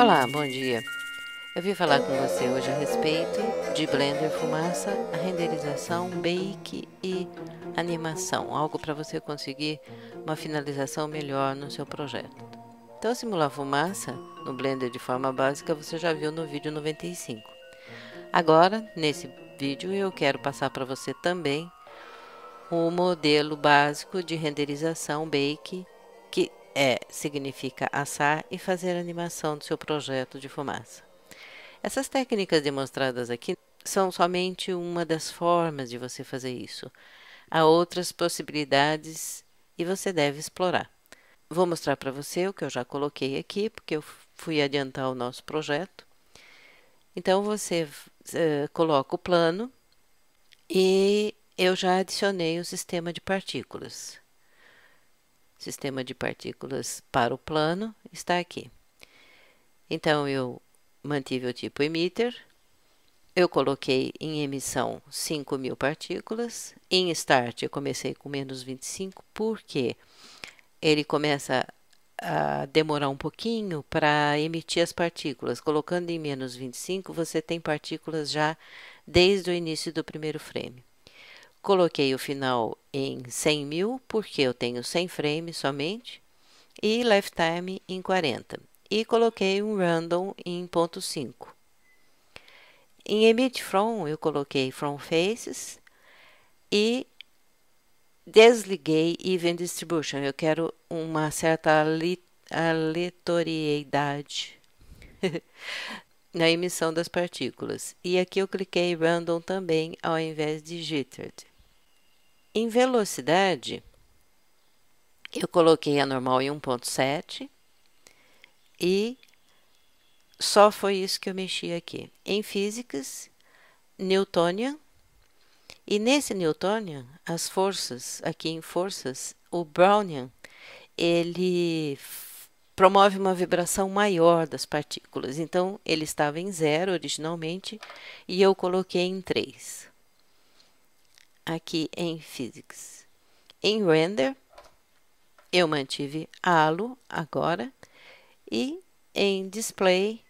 Olá, bom dia. Eu vim falar com você hoje a respeito de Blender Fumaça, a renderização, bake e animação, algo para você conseguir uma finalização melhor no seu projeto. Então, simular fumaça no Blender de forma básica você já viu no vídeo 95. Agora, nesse vídeo, eu quero passar para você também o modelo básico de renderização bake, que significa assar e fazer a animação do seu projeto de fumaça. Essas técnicas demonstradas aqui são somente uma das formas de você fazer isso. Há outras possibilidades e você deve explorar. Vou mostrar para você o que eu já coloquei aqui, porque eu fui adiantar o nosso projeto. Então, você coloca o plano e eu já adicionei o sistema de partículas. O sistema de partículas para o plano está aqui. Então, eu mantive o tipo emitter. Eu coloquei em emissão 5.000 partículas. Em start eu comecei com menos 25, porque ele começa a demorar um pouquinho para emitir as partículas. Colocando em menos 25, você tem partículas já desde o início do primeiro frame. Coloquei o final em 100.000, porque eu tenho 100 frames somente, e lifetime em 40. E coloquei um random em 0.5. Em Emit From, eu coloquei From Faces e desliguei Even Distribution. Eu quero uma certa aleatoriedade na emissão das partículas. E aqui eu cliquei Random também, ao invés de Jittered. Em velocidade, eu coloquei a normal em 1.7 e só foi isso que eu mexi aqui. Em Physics, Newtonian. E nesse Newtonian, as forças, aqui em forças, o Brownian, ele promove uma vibração maior das partículas. Então, ele estava em 0 originalmente e eu coloquei em 3. Aqui em Physics. Em Render, eu mantive Halo agora e em Display,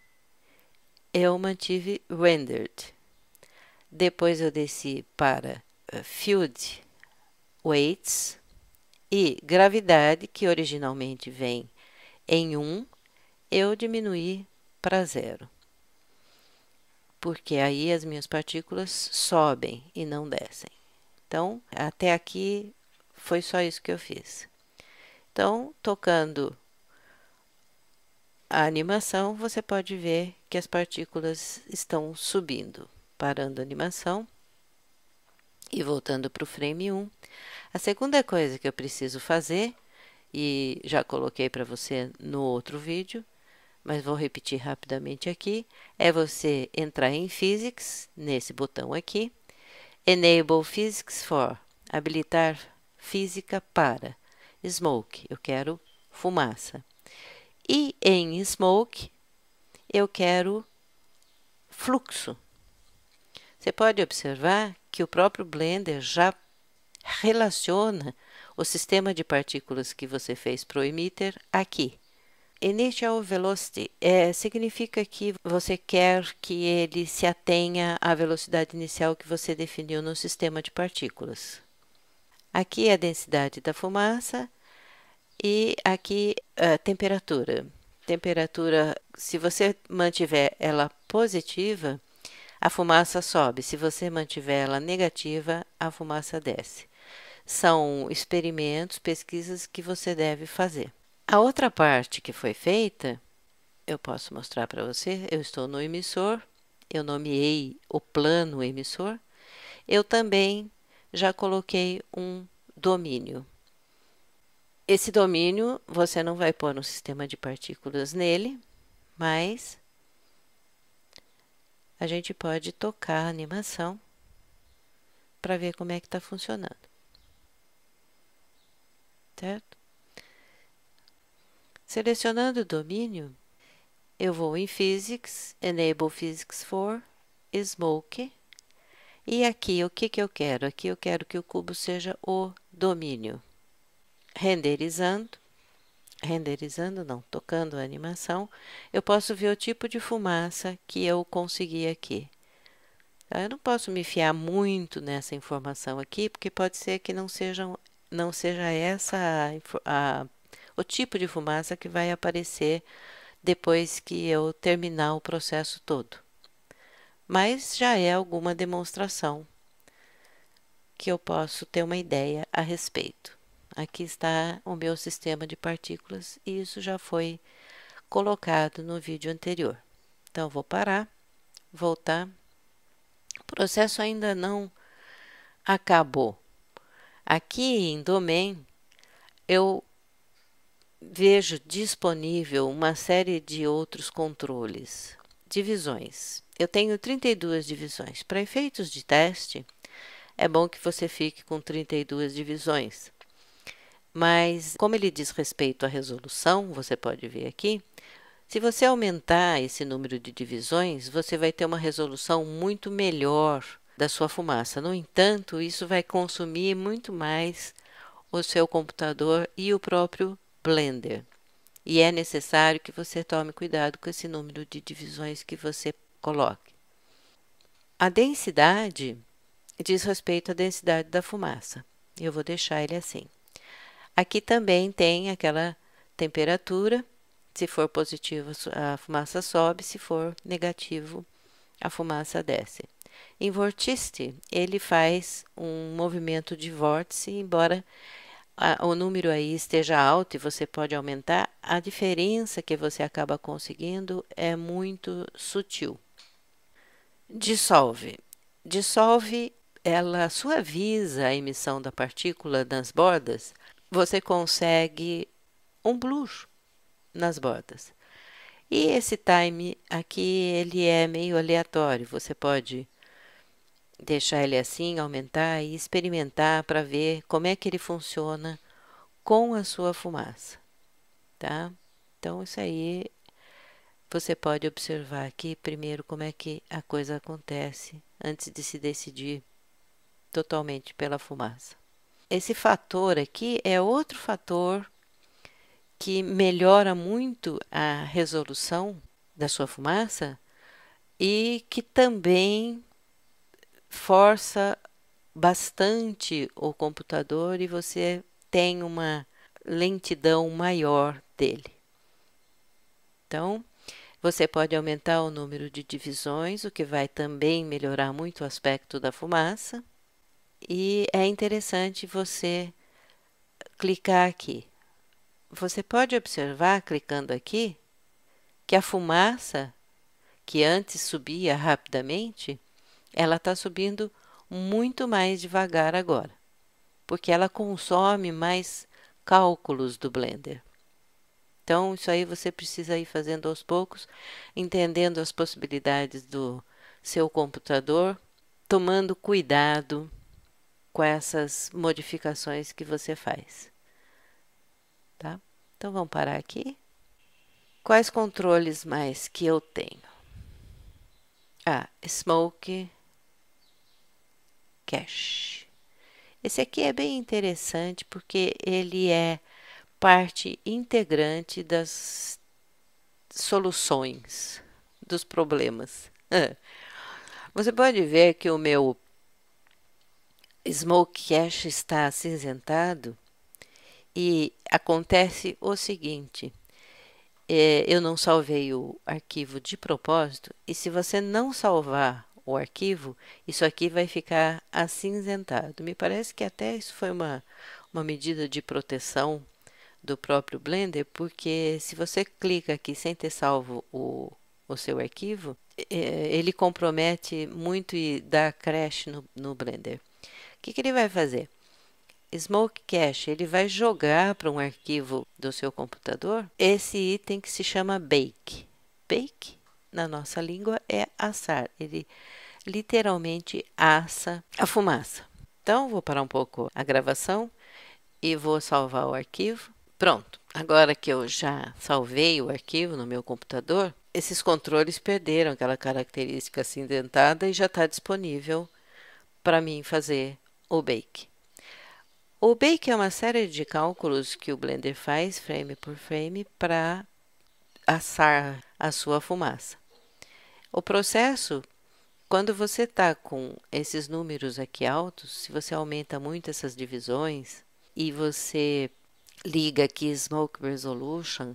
eu mantive Rendered. Depois eu desci para Field Weights e gravidade, que originalmente vem em 1, eu diminuí para 0. Porque aí as minhas partículas sobem e não descem. Então, até aqui foi só isso que eu fiz. Então, tocando a animação, você pode ver que as partículas estão subindo. Parando a animação e voltando para o frame 1. A segunda coisa que eu preciso fazer, e já coloquei para você no outro vídeo, mas vou repetir rapidamente aqui, é você entrar em Physics, nesse botão aqui, Enable Physics for, habilitar física para Smoke, eu quero fumaça. E em Smoke, eu quero fluxo. Você pode observar que o próprio Blender já relaciona o sistema de partículas que você fez para o emitter aqui. Initial Velocity significa que você quer que ele se atenha à velocidade inicial que você definiu no sistema de partículas. Aqui é a densidade da fumaça e aqui a temperatura. Temperatura, se você mantiver ela positiva, a fumaça sobe. Se você mantiver ela negativa, a fumaça desce. São experimentos, pesquisas que você deve fazer. A outra parte que foi feita, eu posso mostrar para você. Eu estou no emissor, eu nomeei o plano emissor. Eu também já coloquei um domínio. Esse domínio você não vai pôr um sistema de partículas nele, mas a gente pode tocar a animação para ver como é que está funcionando. Certo? Selecionando o domínio, eu vou em Physics, Enable Physics for, Smoke. E aqui, o que eu quero? Aqui eu quero que o cubo seja o domínio. Renderizando, renderizando, não, tocando a animação, eu posso ver o tipo de fumaça que eu consegui aqui. Tá? Eu não posso me fiar muito nessa informação aqui, porque pode ser que não seja essa o tipo de fumaça que vai aparecer depois que eu terminar o processo todo. Mas já é alguma demonstração que eu posso ter uma ideia a respeito. Aqui está o meu sistema de partículas e isso já foi colocado no vídeo anterior. Então, vou parar, voltar. O processo ainda não acabou. Aqui em Domain, eu vejo disponível uma série de outros controles. Divisões. Eu tenho 32 divisões. Para efeitos de teste, é bom que você fique com 32 divisões. Mas, como ele diz respeito à resolução, você pode ver aqui, se você aumentar esse número de divisões, você vai ter uma resolução muito melhor da sua fumaça. No entanto, isso vai consumir muito mais o seu computador e o próprio Blender. E é necessário que você tome cuidado com esse número de divisões que você coloque. A densidade diz respeito à densidade da fumaça. Eu vou deixar ele assim. Aqui também tem aquela temperatura. Se for positivo, a fumaça sobe. Se for negativo, a fumaça desce. Em Vorticity, ele faz um movimento de vórtice, embora o número aí esteja alto e você pode aumentar, a diferença que você acaba conseguindo é muito sutil. Dissolve. Dissolve, ela suaviza a emissão da partícula nas bordas. Você consegue um blur nas bordas. E esse time aqui, ele é meio aleatório. Você pode deixar ele assim, aumentar e experimentar para ver como é que ele funciona com a sua fumaça, tá? Então, isso aí você pode observar aqui primeiro como é que a coisa acontece antes de se decidir totalmente pela fumaça. Esse fator aqui é outro fator que melhora muito a resolução da sua fumaça e que também força bastante o computador e você tem uma lentidão maior dele. Então, você pode aumentar o número de divisões, o que vai também melhorar muito o aspecto da fumaça. E é interessante você clicar aqui. Você pode observar, clicando aqui, que a fumaça, que antes subia rapidamente, ela está subindo muito mais devagar agora, porque ela consome mais cálculos do Blender. Então, isso aí você precisa ir fazendo aos poucos, entendendo as possibilidades do seu computador, tomando cuidado com essas modificações que você faz. Tá? Então, vamos parar aqui. Quais controles mais que eu tenho? Smoke Cache. Esse aqui é bem interessante porque ele é parte integrante das soluções dos problemas. Você pode ver que o meu Smoke Cache está acinzentado e acontece o seguinte: eu não salvei o arquivo de propósito e se você não salvar o arquivo, isso aqui vai ficar acinzentado. Me parece que até isso foi uma medida de proteção do próprio Blender, porque se você clica aqui sem ter salvo o seu arquivo, ele compromete muito e dá crash no Blender. O que ele vai fazer? Smoke Cache, ele vai jogar para um arquivo do seu computador esse item que se chama Bake. Bake, na nossa língua, é assar. Ele literalmente assa a fumaça. Então, vou parar um pouco a gravação e vou salvar o arquivo. Pronto, agora que eu já salvei o arquivo no meu computador, esses controles perderam aquela característica acinzentada e já está disponível para mim fazer o Bake. O bake é uma série de cálculos que o Blender faz, frame por frame, para assar a sua fumaça. O processo, quando você está com esses números aqui altos, se você aumenta muito essas divisões e você liga aqui Smoke Resolution,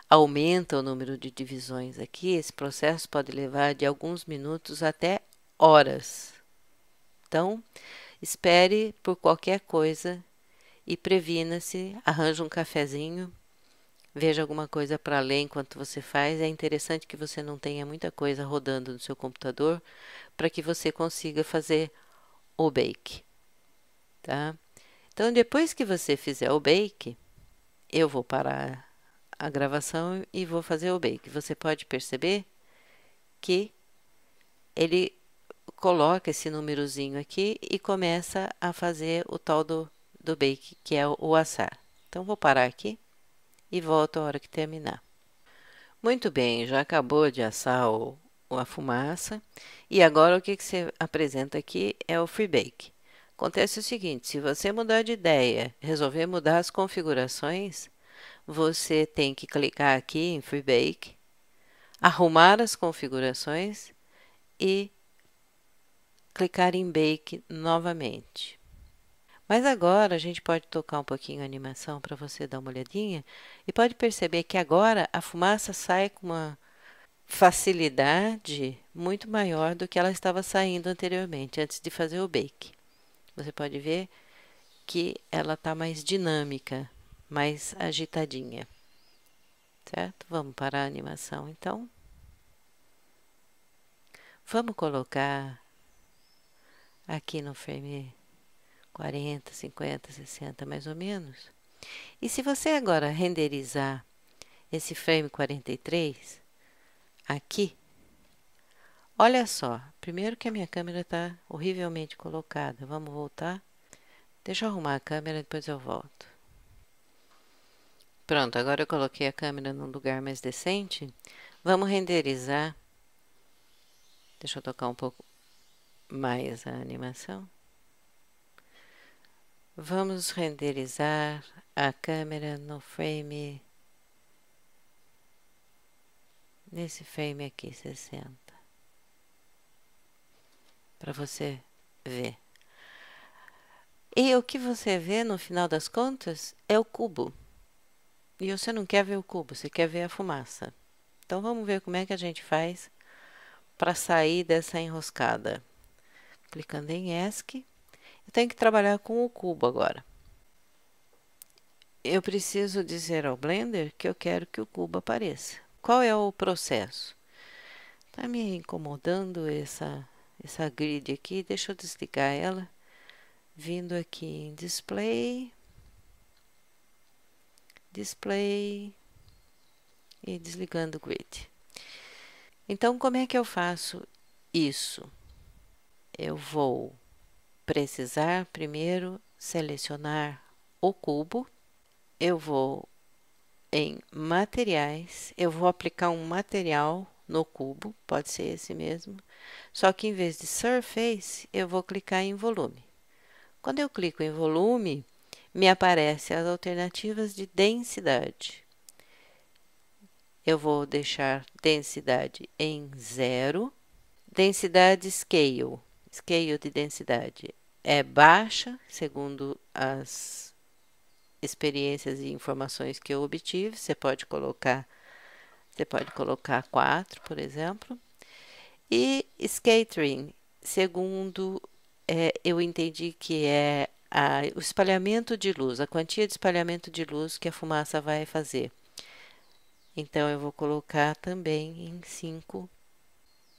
aumenta o número de divisões aqui, esse processo pode levar de alguns minutos até horas. Então, espere por qualquer coisa e previna-se, arranje um cafezinho, veja alguma coisa para ler enquanto você faz. É interessante que você não tenha muita coisa rodando no seu computador para que você consiga fazer o bake, tá? Então, depois que você fizer o bake, eu vou parar a gravação e vou fazer o bake. Você pode perceber que ele coloca esse númerozinho aqui e começa a fazer o tal do bake, que é o assar. Então, vou parar aqui e volto a hora que terminar. Muito bem, já acabou de assar a fumaça. E agora o que você apresenta aqui é o free bake. Acontece o seguinte, se você mudar de ideia, resolver mudar as configurações, você tem que clicar aqui em free bake, arrumar as configurações e clicar em bake novamente. Mas agora a gente pode tocar um pouquinho a animação para você dar uma olhadinha e pode perceber que agora a fumaça sai com uma facilidade muito maior do que ela estava saindo anteriormente, antes de fazer o bake. Você pode ver que ela está mais dinâmica, mais agitadinha, certo? Vamos para a animação então. Vamos colocar aqui no frame 40, 50, 60 mais ou menos. E se você agora renderizar esse frame 43 aqui, olha só, primeiro que a minha câmera está horrivelmente colocada. Vamos voltar. Deixa eu arrumar a câmera, depois eu volto. Pronto, agora eu coloquei a câmera num lugar mais decente. Vamos renderizar. Deixa eu tocar um pouco mais a animação. Vamos renderizar a câmera no frame, nesse frame aqui, 60, para você ver. E o que você vê no final das contas é o cubo. E você não quer ver o cubo, você quer ver a fumaça. Então vamos ver como é que a gente faz para sair dessa enroscada. Clicando em ESC, eu tenho que trabalhar com o cubo agora. Eu preciso dizer ao Blender que eu quero que o cubo apareça. Qual é o processo? Está me incomodando essa grid aqui, deixa eu desligar ela. Vindo aqui em Display, Display e desligando o Grid. Então, como é que eu faço isso? Eu vou precisar primeiro selecionar o cubo. Eu vou em materiais, eu vou aplicar um material no cubo, pode ser esse mesmo, só que em vez de Surface, eu vou clicar em volume. Quando eu clico em volume, me aparecem as alternativas de densidade. Eu vou deixar densidade em 0. Densidade Scale, Scale de densidade é baixa, segundo as experiências e informações que eu obtive. Você pode colocar 4, por exemplo. E Scattering, segundo eu entendi que é o espalhamento de luz, a quantia de espalhamento de luz que a fumaça vai fazer. Então, eu vou colocar também em 5.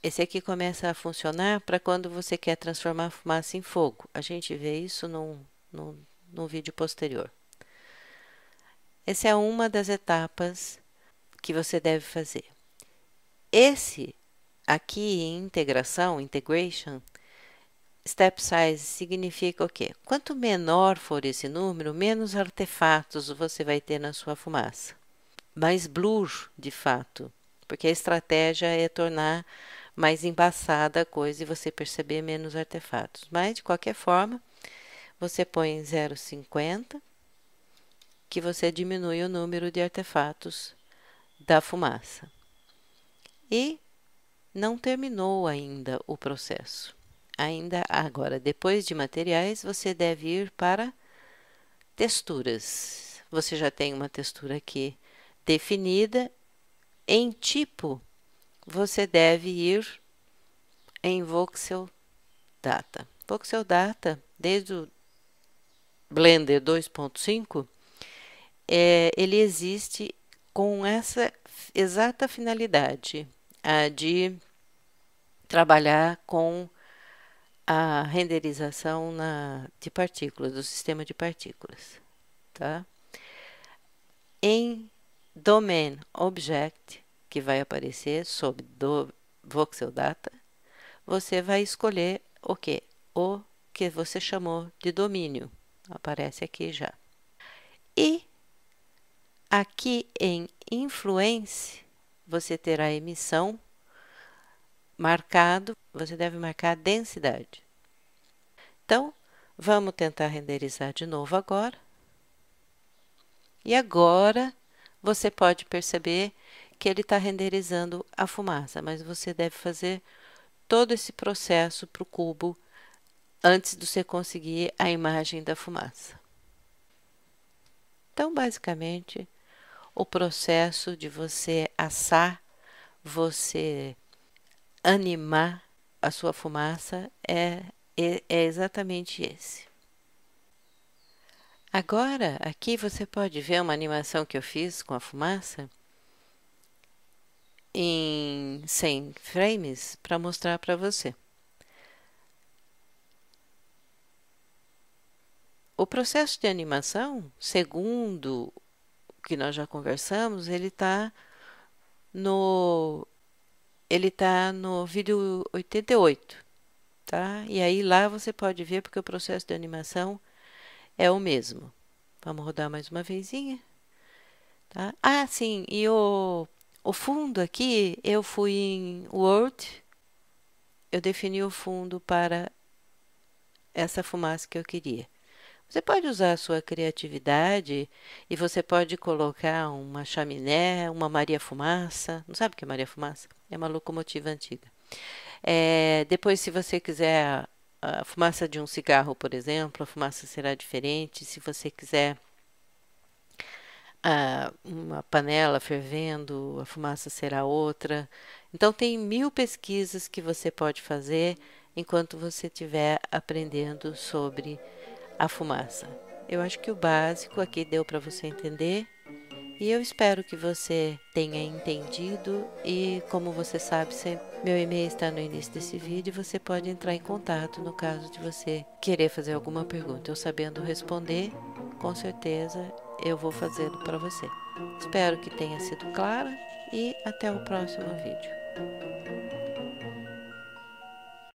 Esse aqui começa a funcionar para quando você quer transformar a fumaça em fogo. A gente vê isso num vídeo posterior. Essa é uma das etapas que você deve fazer. Esse aqui em integração, integration, step size significa o quê? Quanto menor for esse número, menos artefatos você vai ter na sua fumaça. Mais blur, de fato, porque a estratégia é tornar mais embaçada a coisa e você perceber menos artefatos. Mas, de qualquer forma, você põe 0,50, que você diminui o número de artefatos da fumaça. E não terminou ainda o processo. Ainda agora, depois de materiais, você deve ir para texturas. Você já tem uma textura aqui definida. Em tipo, você deve ir em Voxel Data. Voxel Data, desde o Blender 2.5, ele existe com essa exata finalidade, a de trabalhar com a renderização de partículas, do sistema de partículas. Tá? Em Domain Object, que vai aparecer sob do Voxel Data, você vai escolher o quê? O que você chamou de domínio. Aparece aqui já. E aqui em Influence, você terá a emissão marcado, você deve marcar a densidade. Então, vamos tentar renderizar de novo agora. E agora, você pode perceber que ele está renderizando a fumaça, mas você deve fazer todo esse processo para o cubo antes de você conseguir a imagem da fumaça. Então, basicamente, o processo de você assar, você animar a sua fumaça é exatamente esse. Agora, aqui você pode ver uma animação que eu fiz com a fumaça em 100 frames para mostrar para você. O processo de animação, segundo o que nós já conversamos, ele está no vídeo 88, tá? E aí lá você pode ver porque o processo de animação é o mesmo. Vamos rodar mais uma vezinha, tá? Ah, sim, e o fundo aqui, eu fui em Word, eu defini o fundo para essa fumaça que eu queria. Você pode usar a sua criatividade e você pode colocar uma chaminé, uma Maria Fumaça. Não sabe o que é Maria Fumaça? É uma locomotiva antiga. Depois, se você quiser a fumaça de um cigarro, por exemplo, a fumaça será diferente. Se você quiser uma panela fervendo, a fumaça será outra. Então, tem 1000 pesquisas que você pode fazer enquanto você estiver aprendendo sobre a fumaça. Eu acho que o básico aqui deu para você entender e eu espero que você tenha entendido e, como você sabe, meu e-mail está no início desse vídeo e você pode entrar em contato no caso de você querer fazer alguma pergunta. Eu sabendo responder, com certeza eu vou fazê-lo para você. Espero que tenha sido clara e até o próximo vídeo.